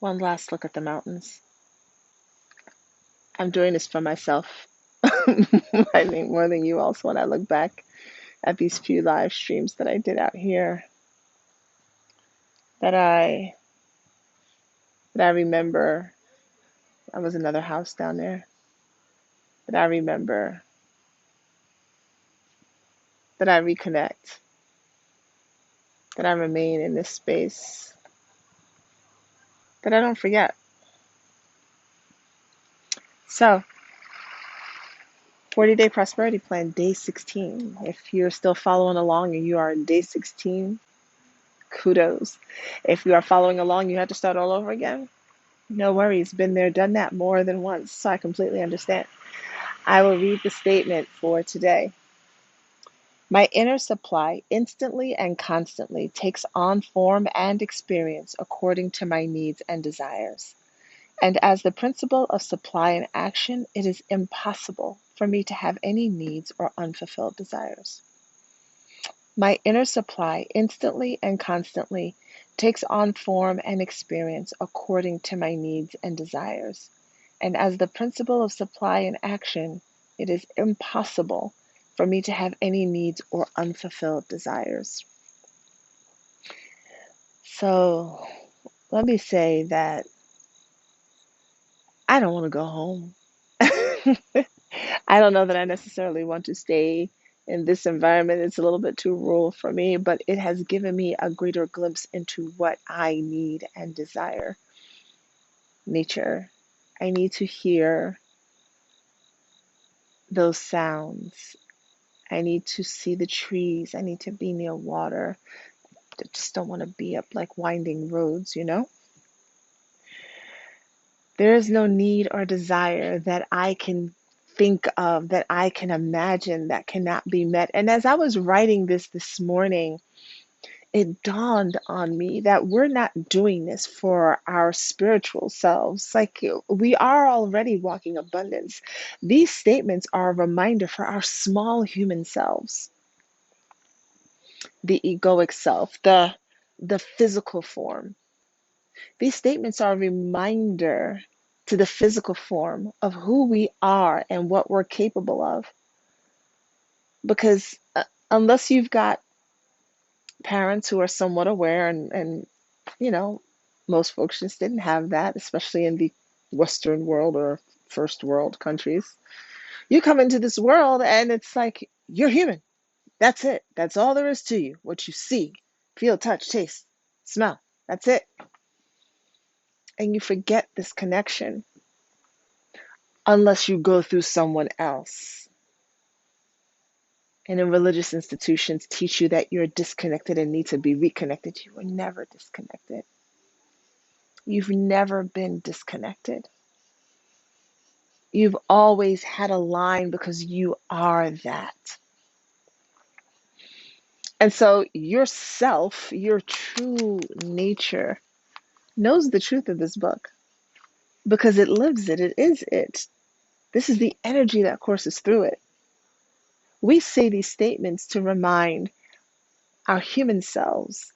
One last look at the mountains. I'm doing this for myself. I think more than you also when I look back at these few live streams that I did out here that I remember I was another house down there. That I remember that I reconnect, that I remain in this space, that I don't forget. So, 40-day prosperity plan, day 16. If you're still following along and you are in day 16, kudos. If you are following along, you had to start all over again. No worries, been there, done that more than once, so I completely understand. I will read the statement for today. My inner supply instantly and constantly takes on form and experience according to my needs and desires. And as the principle of supply and action, it is impossible for me to have any needs or unfulfilled desires. My inner supply instantly and constantly takes on form and experience according to my needs and desires. And as the principle of supply and action, it is impossible for me to have any needs or unfulfilled desires. So let me say that I don't want to go home. I don't know that I necessarily want to stay in this environment. It's a little bit too rural for me, but it has given me a greater glimpse into what I need and desire. Nature. I need to hear those sounds. I need to see the trees. I need to be near water. I just don't want to be up like winding roads, you know? There is no need or desire that I can think of, that I can imagine that cannot be met. And as I was writing this morning, it dawned on me that we're not doing this for our spiritual selves. Like we are already walking abundance. These statements are a reminder for our small human selves, the egoic self, the physical form. These statements are a reminder to the physical form of who we are and what we're capable of. Because unless you've got parents who are somewhat aware, and you know, most folks just didn't have that, especially in the Western world or first world countries. You come into this world and it's like you're human. That's it. That's all there is to you. What you see, feel, touch, taste, smell. That's it. And you forget this connection unless you go through someone else. And in religious institutions teach you that you're disconnected and need to be reconnected. You were never disconnected. You've never been disconnected. You've always had a line because you are that. And so yourself, your true nature, knows the truth of this book because it lives it. It is it. This is the energy that courses through it. We say these statements to remind our human selves,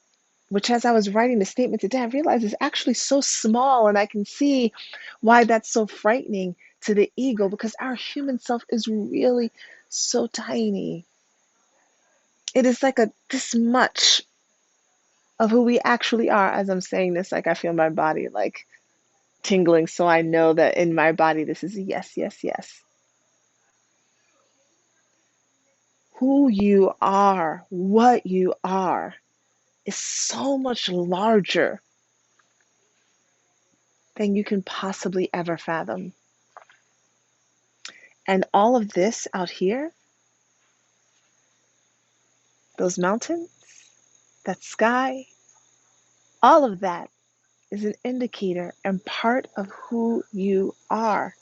which as I was writing the statement today, I realized is actually so small, and I can see why that's so frightening to the ego because our human self is really so tiny. It is like a this much of who we actually are. As I'm saying this, like I feel my body like tingling, so I know that in my body this is a yes, yes, yes. Who you are, what you are, is so much larger than you can possibly ever fathom. And all of this out here, those mountains, that sky, all of that is an indicator and part of who you are.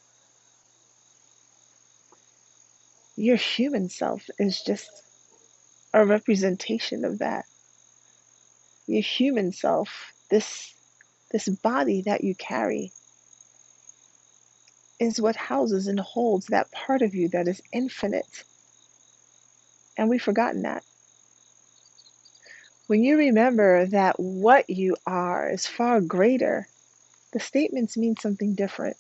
Your human self is just a representation of that. Your human self, this body that you carry, is what houses and holds that part of you that is infinite. And we've forgotten that. When you remember that what you are is far greater The statements mean something different.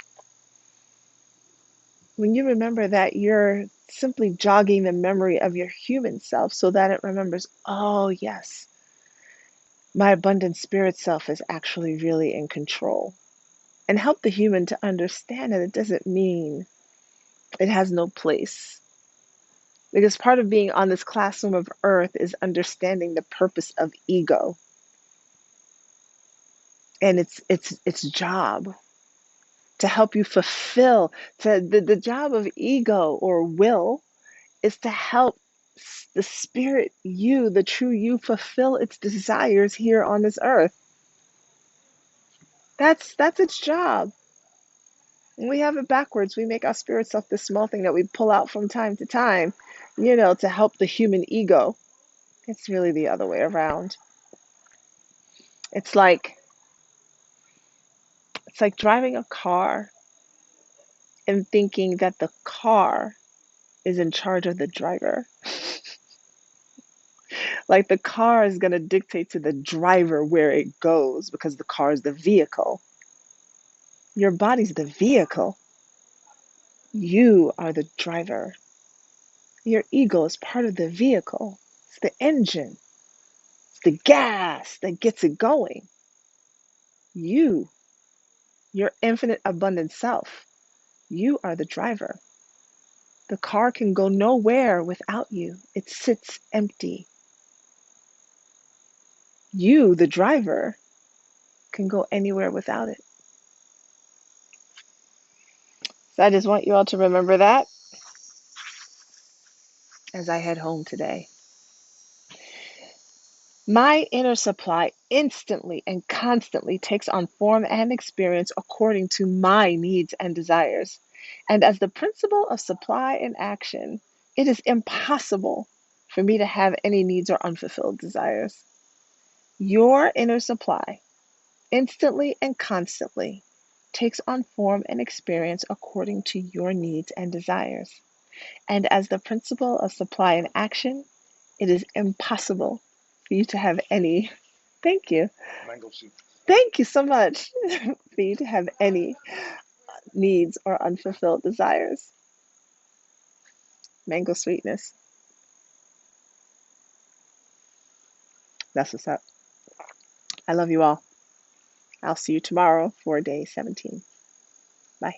When you remember that, you're simply jogging the memory of your human self so that it remembers, oh, yes, my abundant spirit self is actually really in control. And help the human to understand that it doesn't mean it has no place. Because part of being on this classroom of earth is understanding the purpose of ego and its job to help you fulfill the job of ego or will is to help the spirit you, the true you, fulfill its desires here on this earth. That's its job. And we have it backwards. We make our spirit self this small thing that we pull out from time to time, to help the human ego. It's really the other way around. It's like it's like driving a car and thinking that the car is in charge of the driver. Like the car is going to dictate to the driver where it goes because the car is the vehicle. Your body's the vehicle. You are the driver. Your ego is part of the vehicle. It's the engine. It's the gas that gets it going. You, your infinite abundant self, you are the driver. The car can go nowhere without you. It sits empty. You, the driver, can go anywhere without it. So I just want you all to remember that as I head home today. My inner supply instantly and constantly takes on form and experience according to my needs and desires. And as the principle of supply and action, it is impossible for me to have any needs or unfulfilled desires. Your inner supply instantly and constantly takes on form and experience according to your needs and desires. And as the principle of supply and action, it is impossible for you to have any. Thank you. Mango soup. Thank you so much for you to have any needs or unfulfilled desires. Mango sweetness. That's what's up. I love you all. I'll see you tomorrow for day 17. Bye.